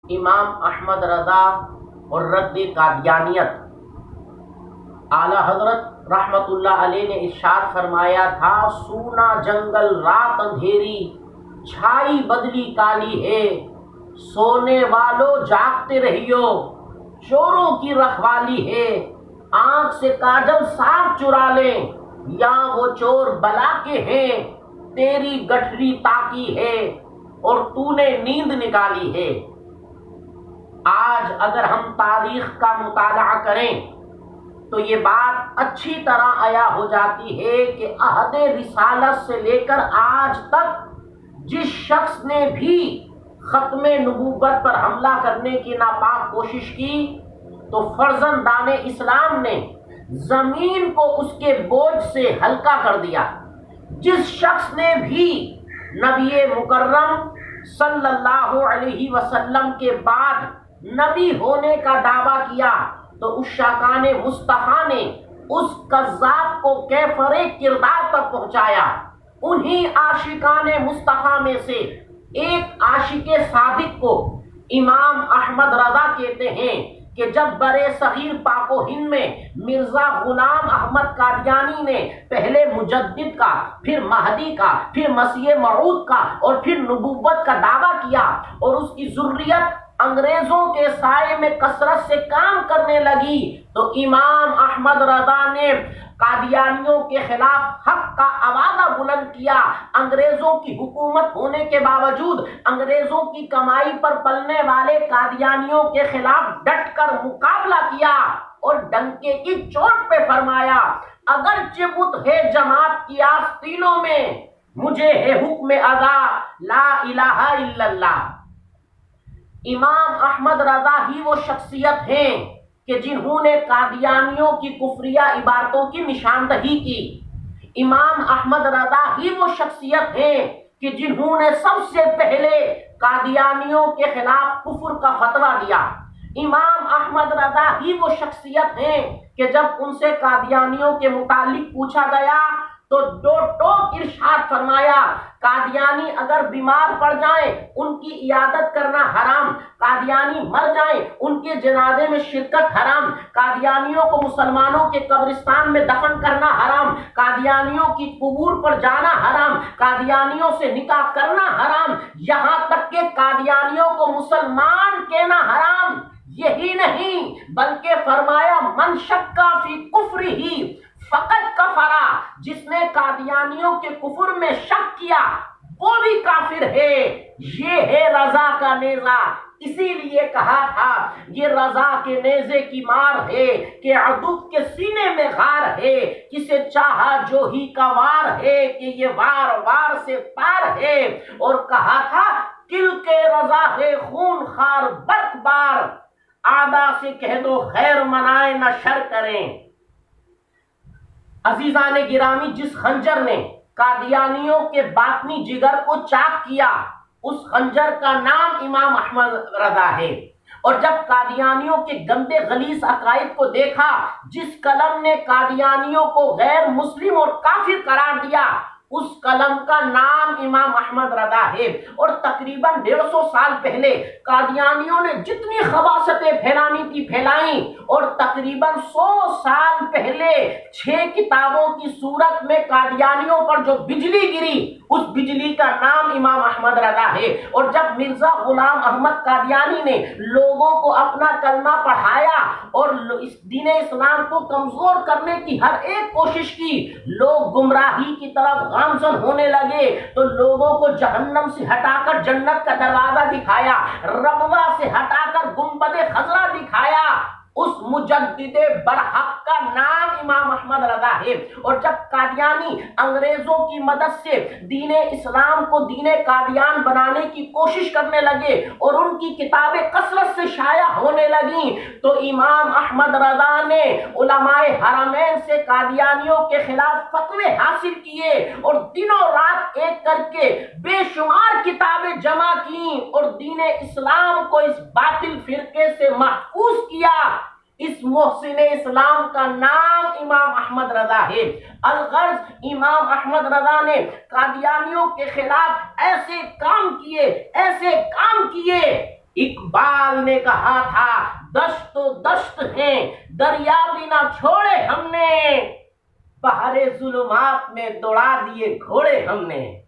امام احمد رضا اور رد قادیانیت، اعلیٰ حضرت رحمت اللہ علیہ نے ارشاد فرمایا تھا، سونا جنگل رات اندھیری، چھائی بدلی کالی ہے، سونے والوں جاگتے رہیو، چوروں کی رکھوالی ہے، آنکھ سے کاجل صاف چرا لیں، یا وہ چور بلا کے ہیں، تیری گٹھری تاکی ہے اور تو نے نیند نکالی ہے۔ آج اگر ہم تاریخ کا مطالعہ کریں تو یہ بات اچھی طرح عیاں ہو جاتی ہے کہ عہد رسالت سے لے کر آج تک جس شخص نے بھی ختم نبوت پر حملہ کرنے کی ناپاک کوشش کی تو فرزندان اسلام نے زمین کو اس کے بوجھ سے ہلکا کر دیا۔ جس شخص نے بھی نبی مکرم صلی اللہ علیہ وسلم کے بعد نبی ہونے کا دعویٰ کیا تو اس شاکان مصطفیٰ نے اس کذاب کو کیفر کردار تک پہنچایا۔ انہی عاشقان مصطفیٰ میں سے ایک عاشق صادق کو امام احمد رضا کہتے ہیں کہ جب برے صغیر پاک و ہند میں مرزا غلام احمد قادیانی نے پہلے مجدد کا، پھر مہدی کا، پھر مسیح موعود کا اور پھر نبوت کا دعویٰ کیا اور اس کی ذریت انگریزوں کے سائے میں کثرت سے کام کرنے لگی تو امام احمد رضا نے قادیانیوں کے خلاف حق کا آوازہ بلند کیا۔ انگریزوں کی حکومت ہونے کے باوجود انگریزوں کی کمائی پر پلنے والے قادیانیوں کے خلاف ڈٹ کر مقابلہ کیا اور ڈنکے کی چوٹ پہ فرمایا، اگرچہ بت ہے جماعت کی آستینوں میں، مجھے ہے حکم ادا لا الہ الا اللہ۔ امام احمد رضا ہی وہ شخصیت ہیں کہ جنہوں نے قادیانیوں کی کفریہ عبارتوں کی نشاندہی کی۔ امام احمد رضا ہی وہ شخصیت ہیں کہ جنہوں نے سب سے پہلے قادیانیوں کے خلاف کفر کا فتویٰ دیا۔ امام احمد رضا ہی وہ شخصیت ہیں کہ جب ان سے قادیانیوں کے متعلق پوچھا گیا تو دو ٹوک ارشاد فرمایا، قادیانی اگر بیمار پڑ جائیں ان کی عیادت کرنا حرام، قادیانی مر جائیں ان کے جنازے میں شرکت حرام، قادیانیوں کو مسلمانوں کے قبرستان میں دفن کرنا حرام، قادیانیوں کی قبور پر جانا حرام، قادیانیوں سے نکاح کرنا حرام، یہاں تک کہ قادیانیوں کو مسلمان کہنا حرام۔ یہی نہیں بلکہ فرمایا، من شکا فی کفرہ فقط کفرا، جس نے قادیانیوں کے کفر میں شک کیا وہ بھی کافر ہے۔ یہ ہے رضا کا نیزہ، اسی لیے کہا تھا یہ رضا کے نیزے کی مار ہے کہ عدو کے سینے میں غار ہے، کسے چاہا جو ہی کا وار ہے کہ یہ وار وار سے پار ہے۔ اور کہا تھا کل کے رضا ہے خون خار برق بار، آدھا سے کہہ دو خیر منائے نہ شر کریں۔ عزیزان گرامی، جس خنجر نے قادیانیوں کے باطنی جگر کو چاک کیا اس خنجر کا نام امام احمد رضا ہے۔ اور جب قادیانیوں کے گندے غلیظ عقائد کو دیکھا، جس قلم نے قادیانیوں کو غیر مسلم اور کافر قرار دیا اس قلم کا نام امام احمد رضا ہے۔ اور تقریباً 150 سال پہلے قادیانیوں نے جتنی خباثتیں پھیلانی تھی پھیلائیں، اور تقریباً 100 سال پہلے 6 کتابوں کی صورت میں قادیانیوں پر جو بجلی گری اس بجلی کا نام امام احمد رضا ہے۔ اور جب مرزا غلام احمد قادیانی نے لوگوں کو اپنا کلمہ پڑھایا اور اس دین اسلام کو کمزور کرنے کی ہر ایک کوشش کی، لوگ گمراہی کی طرف گامزن ہونے لگے تو لوگوں کو جہنم سے ہٹا کر جنت کا دروازہ دکھایا، ربوہ سے ہٹا کر گنبد خضرا دکھایا۔ اس مجدد برحق کا نام امام احمد رضا ہے۔ اور جب قادیانی انگریزوں کی مدد سے دین اسلام کو دین قادیان بنانے کی کوشش کرنے لگے اور ان کی کتابیں کثرت سے شائع ہونے لگیں تو امام احمد رضا نے علماء حرمین سے قادیانیوں کے خلاف فتوے حاصل کیے اور دنوں رات ایک کر کے بے شمار کتابیں جمع کیں اور دین اسلام کو اس باطل فرقے سے محفوظ کیا۔ اس محسن اسلام کا نام امام احمد رضا ہے۔ الغرض امام احمد رضا نے قادیانیوں کے خلاف ایسے کام کیے اقبال نے کہا تھا دشت و دشت ہیں دریا بھی نہ چھوڑے ہم نے، بہر ظلمات میں دوڑا دیے گھوڑے ہم نے۔